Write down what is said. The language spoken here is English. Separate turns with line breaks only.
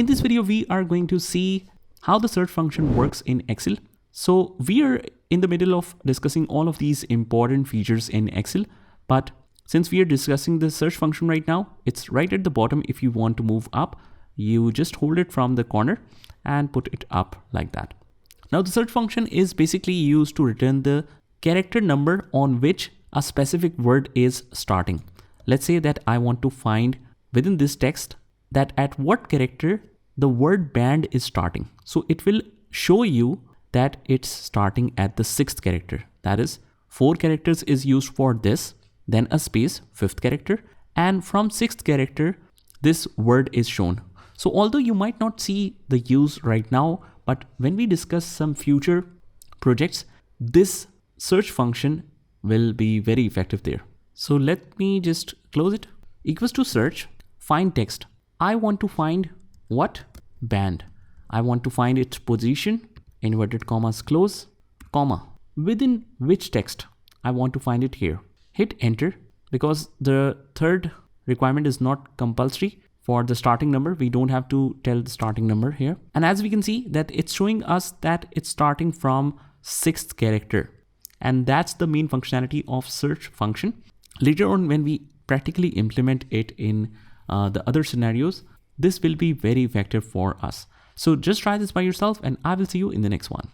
In this video, we are going to see how the search function works in Excel. So we are in the middle of discussing all of these important features in Excel, but since we are discussing the search function right now, it's right at the bottom. If you want to move up, you just hold it from the corner and put it up like that. Now the search function is basically used to return the character number on which a specific word is starting. Let's say that I want to find within this text that at what character the word band is starting. So it will show you that it's starting at the 6th character. That is, 4 characters is used for this, then a space, 5th character, and from 6th character, this word is shown. So although you might not see the use right now, but when we discuss some future projects, this search function will be very effective there. So let me just close it. Equals to search, find text. I want to find what? Band. I want to find its position, inverted commas close, comma. Within which text? I want to find it here. Hit enter because the third requirement is not compulsory for the starting number. We don't have to tell the starting number here. And as we can see that it's showing us that it's starting from 6th character. And that's the main functionality of search function. Later on, when we practically implement it in the other scenarios, this will be very effective for us. So just try this by yourself and I will see you in the next one.